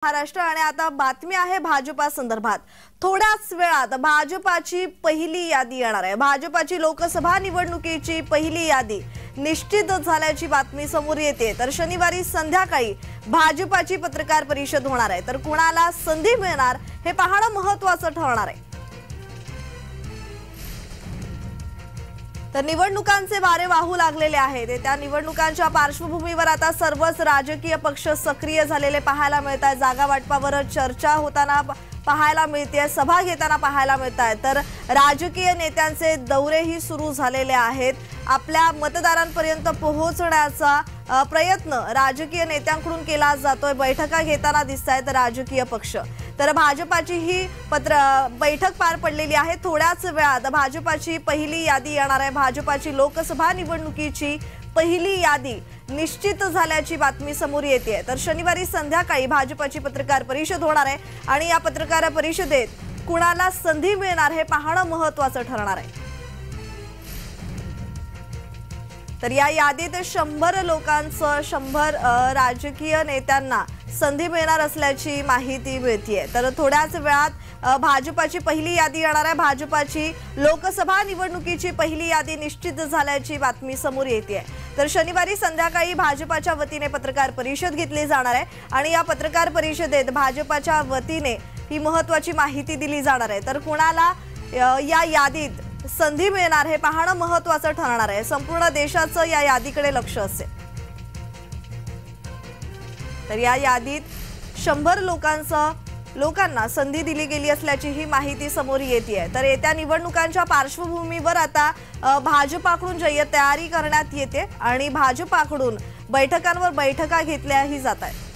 महाराष्ट्र आणि आता बातमी आहे भाजपा संदर्भात। थोड्याच वेळात भाजपाची पहिली यादी येणार आहे। भाजपाची लोकसभा निवडणुकीची पहिली यादी निश्चित झाल्याची बातमी समोर येते। तर शनिवारी संध्याकाळी भाजपाची पत्रकार परिषद होणार आहे। तर कुणाला संधी मिळणार हे पाहणं महत्त्वाचं ठरणार आहे। तर निवडणुकांचे वारे वाहू लागलेले आहेत। त्या निवडणुकांच्या पार्श्वभूमीवर आता सर्वच राजकीय पक्ष सक्रिय झालेले पाहायला मिळतात। जागा वाटपावर चर्चा होताना पाहायला मिळते, सभा घेताना पाहायला मिळतात। तर राजकीय नेत्यांचे दौरेही सुरू झालेले आहेत। आपल्या मतदारांपर्यंत पोहोचण्याचा प्रयत्न राजकीय नेत्यांकडून केला जातोय। बैठका घेताना दिसतायत राजकीय पक्ष। तर भाजपाची ही बैठक पार पडलेली आहे। थोड्याच वेळात भाजपाची पहिली यादी येणार आहे। भाजपाची लोकसभा निवडणुकीची पहिली यादी निश्चित झाल्याची बातमी समोर येते। तर शनिवारी संध्याकाळी भाजपाची पत्रकार परिषद होणार आहे आणि या पत्रकार परिषदेत कुणाला संधी मिळणार हे पाहणं महत्त्वाचं ठरणार आहे। तर या यादीत 100 लोकांचं 100 राजकीय नेत्यांना संधी मिळणार असल्याची माहिती मिळतेय। तर थोड्याच वेळात भाजपाची पहिली यादी येणार आहे। भाजपाची लोकसभा निवडणुकीची पहिली यादी निश्चित झाल्याची बातमी समोर येतेय। तर शनिवारी संध्याकाळी भाजपाच्या वतीने पत्रकार परिषद घेतली जाणार आहे आणि या पत्रकार परिषदेत भाजपाच्या वतीने ही महत्त्वाची माहिती दिली जाणार आहे। तर कुणाला या यादीत संधी मिळणार हे पाहणं महत्त्वाचं ठरणार आहे। संपूर्ण देशाचं या यादीकडे लक्ष असेल। तर या यादीत 100 लोकांना संधी दिली गेली असल्याची ही माहिती समोर येते। तर येत्या निवडणुकांच्या पार्श्वभूमीवर आता भाजपाकडून तयारी करण्यात येते आणि भाजपाकडून बैठकांवर बैठका घेतल्याही जात आहेत।